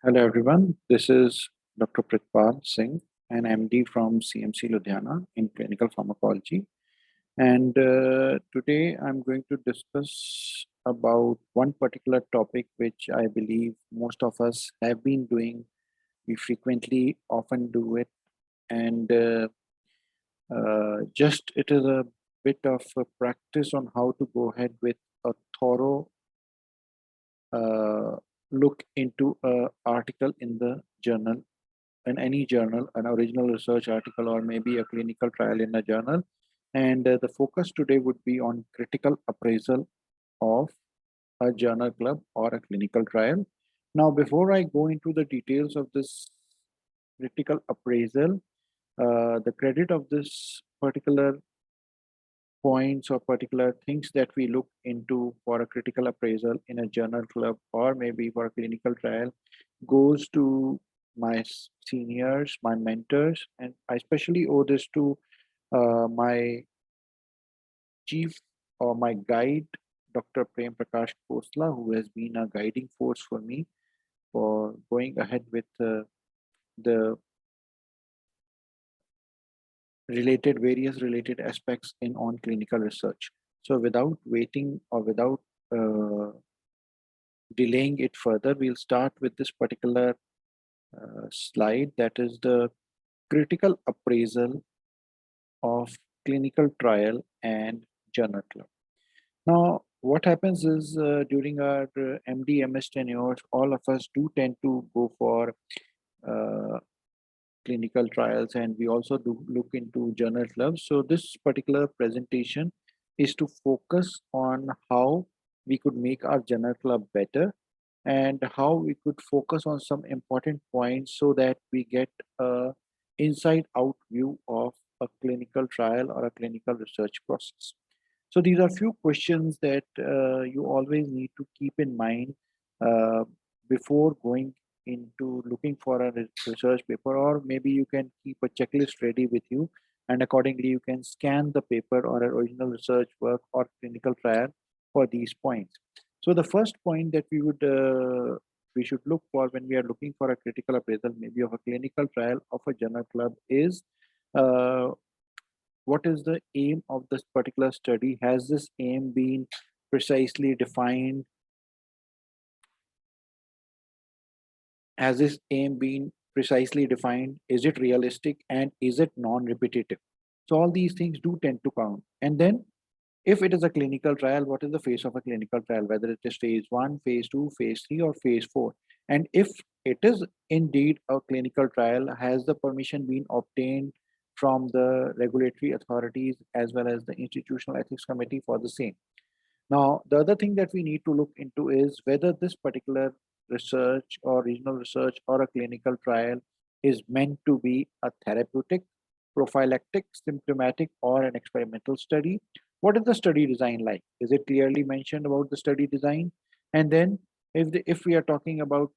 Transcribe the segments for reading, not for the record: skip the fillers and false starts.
Hello everyone, this is Dr. Pritpal Singh, an MD from CMC Ludhiana in clinical pharmacology. And today I'm going to discuss about one particular topic which I believe most of us have been doing. We frequently often do it, and just it is a bit of a practice on how to go ahead with a thorough uh, look into a article in the journal, in any journal, an original research article, or maybe a clinical trial in a journal. And the focus today would be on critical appraisal of a journal club or a clinical trial. Now, before I go into the details of this critical appraisal, the credit of this particular points or particular things that we look into for a critical appraisal in a journal club or maybe for a clinical trial goes to my seniors, my mentors, and I especially owe this to my chief or my guide, Dr. Prem Prakash Khosla, who has been a guiding force for me for going ahead with the various related aspects in on clinical research. So without waiting or without uh, delaying it further, we'll start with this particular slide, that is the critical appraisal of clinical trial and journal club. Now, what happens is during our MD, MS tenures, all of us do tend to go for uh, clinical trials, and we also do look into journal clubs. So this particular presentation is to focus on how we could make our journal club better and how we could focus on some important points so that we get a inside out view of a clinical trial or a clinical research process. So these are few questions that you always need to keep in mind uh, before going into looking for a research paper, or maybe you can keep a checklist ready with you, and accordingly you can scan the paper or original research work or clinical trial for these points. So the first point that we should look for when we are looking for a critical appraisal, maybe of a clinical trial of a journal club, is uh, what is the aim of this particular study? Has this aim been precisely defined? Has this aim been precisely defined? Is it realistic, and is it non-repetitive? So all these things do tend to count. And then if it is a clinical trial, what is the phase of a clinical trial, whether it is phase 1, phase 2, phase 3, or phase 4? And if it is indeed a clinical trial, has the permission been obtained from the regulatory authorities as well as the institutional ethics committee for the same? Now, the other thing that we need to look into is whether this particular research or regional research or a clinical trial is meant to be a therapeutic, prophylactic, symptomatic, or an experimental study. What is the study design like? Is it clearly mentioned about the study design? And then if we are talking about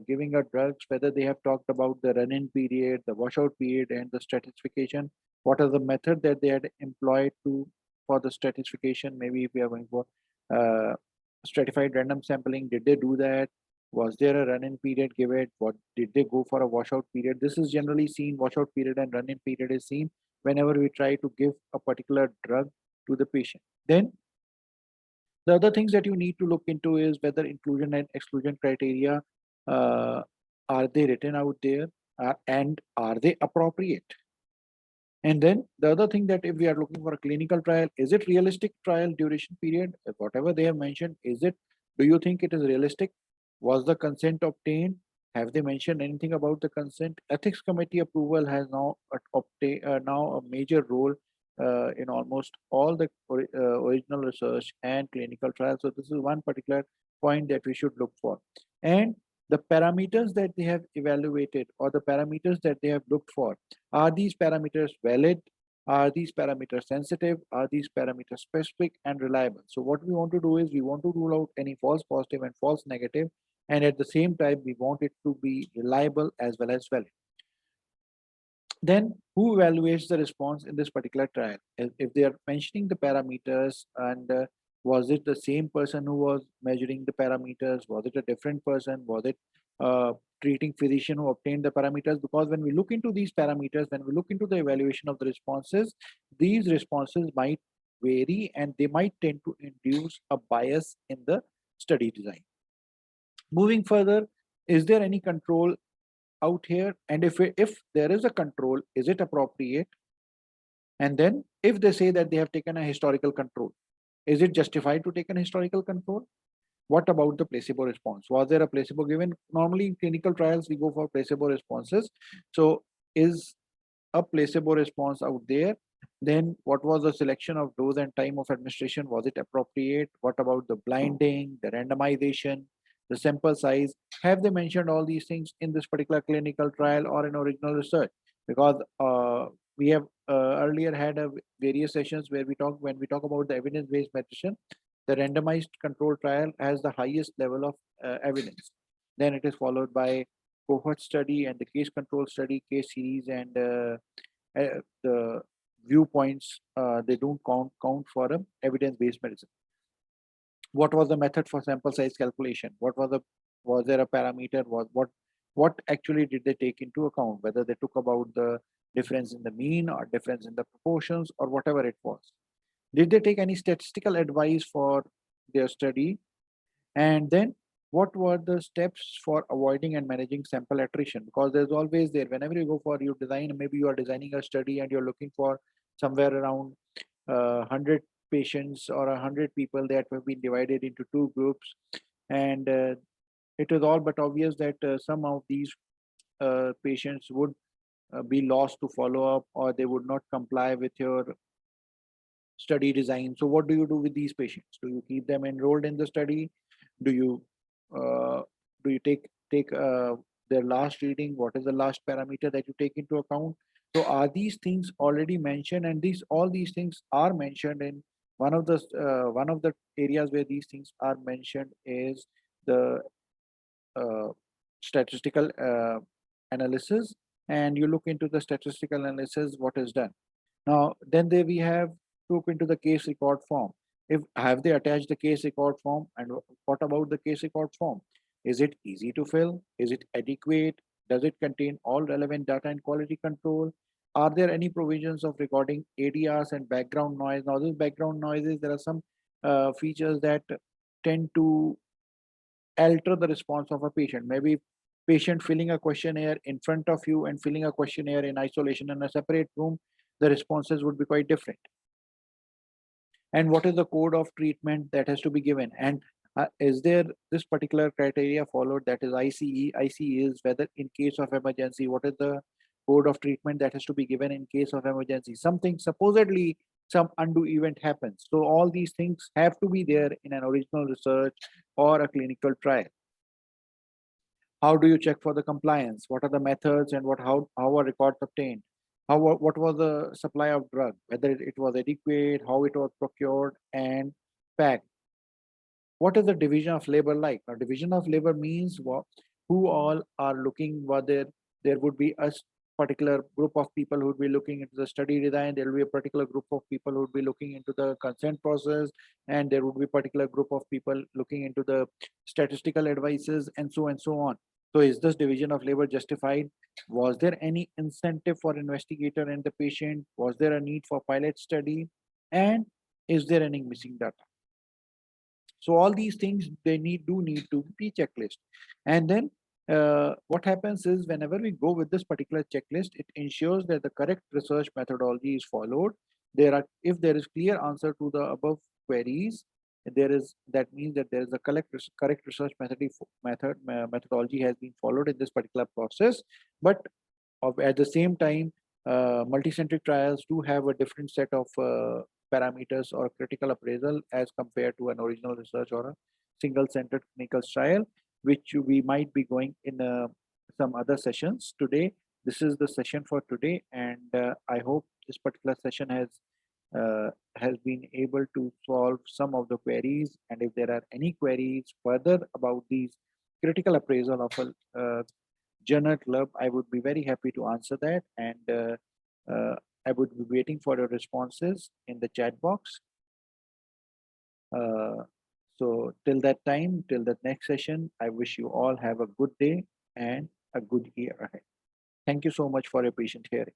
giving a drugs, whether they have talked about the run-in period, the washout period, and the stratification, what are the method that they had employed to for the stratification? Maybe if we are going for uh, stratified random sampling, did they do that? Was there a run-in period given? What did they go for a washout period? This is generally seen, washout period and run-in period is seen whenever we try to give a particular drug to the patient. Then the other things that you need to look into is whether inclusion and exclusion criteria uh, are they written out there, and are they appropriate? And then the other thing, that if we are looking for a clinical trial, is it realistic trial duration period? Whatever they have mentioned, is it, do you think it is realistic? Was the consent obtained? Have they mentioned anything about the consent? Ethics committee approval has now obtained now a major role in almost all the original research and clinical trials. So this is one particular point that we should look for. And the parameters that they have evaluated or the parameters that they have looked for, are these parameters valid? Are these parameters sensitive? Are these parameters specific and reliable? So what we want to do is we want to rule out any false positive and false negative, and at the same time we want it to be reliable as well as valid. Then who evaluates the response in this particular trial? If they are mentioning the parameters, and was it the same person who was measuring the parameters? Was it a different person? Was it uh, treating physician who obtained the parameters, because when we look into these parameters, when we look into the evaluation of the responses, these responses might vary and they might tend to induce a bias in the study design. Moving further, is there any control out here? And if there is a control, is it appropriate? And then if they say that they have taken a historical control, is it justified to take an historical control? What about the placebo response? Was there a placebo given? Normally in clinical trials, we go for placebo responses. So is a placebo response out there? Then what was the selection of dose and time of administration? Was it appropriate? What about the blinding, the randomization, the sample size? Have they mentioned all these things in this particular clinical trial or in original research? Because we have earlier had various sessions where when we talk about the evidence-based medicine, the randomized control trial has the highest level of evidence. Then it is followed by cohort study and the case control study, case series, and the viewpoints. They don't count for evidence-based medicine. What was the method for sample size calculation? Was there a parameter? What actually did they take into account? Whether they took about the difference in the mean or difference in the proportions or whatever it was. Did they take any statistical advice for their study? And then what were the steps for avoiding and managing sample attrition? Because there's always there, whenever you go for your design, maybe you are designing a study and you're looking for somewhere around 100 patients or 100 people that have been divided into two groups. And it is all but obvious that some of these patients would be lost to follow up, or they would not comply with your study design. So what do you do with these patients? Do you keep them enrolled in the study? Do you uh, take their last reading? What is the last parameter that you take into account? So are these things already mentioned? And all these things are mentioned in one of the areas where these things are mentioned is the uh, statistical analysis. And you look into the statistical analysis, what is done. Now, then we have to look into the case record form. If have they attached the case record form, and what about the case record form? Is it easy to fill? Is it adequate? Does it contain all relevant data and quality control? Are there any provisions of recording ADRs and background noise? Now, these background noises, there are some features that tend to alter the response of a patient. Maybe patient filling a questionnaire in front of you and filling a questionnaire in isolation in a separate room, the responses would be quite different. And what is the code of treatment that has to be given? And is there this particular criteria followed, that is ICE? ICE is whether in case of emergency, what is the code of treatment that has to be given in case of emergency? Something supposedly some undue event happens. So all these things have to be there in an original research or a clinical trial. How do you check for the compliance? What are the methods and how are records obtained? What was the supply of drug? Whether it was adequate, how it was procured and packed. What is the division of labor like? Now, division of labor means who all are looking, whether there would be a particular group of people who would be looking into the study design, there will be a particular group of people who would be looking into the consent process, and there would be a particular group of people looking into the statistical advices, and so on. So is this division of labor justified? Was there any incentive for investigator and the patient? Was there a need for pilot study? And is there any missing data? So all these things, they need to be checklist. And then what happens is, whenever we go with this particular checklist, it ensures that the correct research methodology is followed. If there is clear answer to the above queries, that means that there is a correct research methodology has been followed in this particular process. But at the same time, multicentric trials do have a different set of parameters or critical appraisal as compared to an original research or a single-centered clinical trial, which we might be going in some other sessions today. This is the session for today, and I hope this particular session has been able to solve some of the queries. And if there are any queries further about these critical appraisal of a journal club, I would be very happy to answer that. And I would be waiting for your responses in the chat box. Uh, So till that time, till that next session, I wish you all have a good day and a good year ahead. Thank you so much for your patient hearing.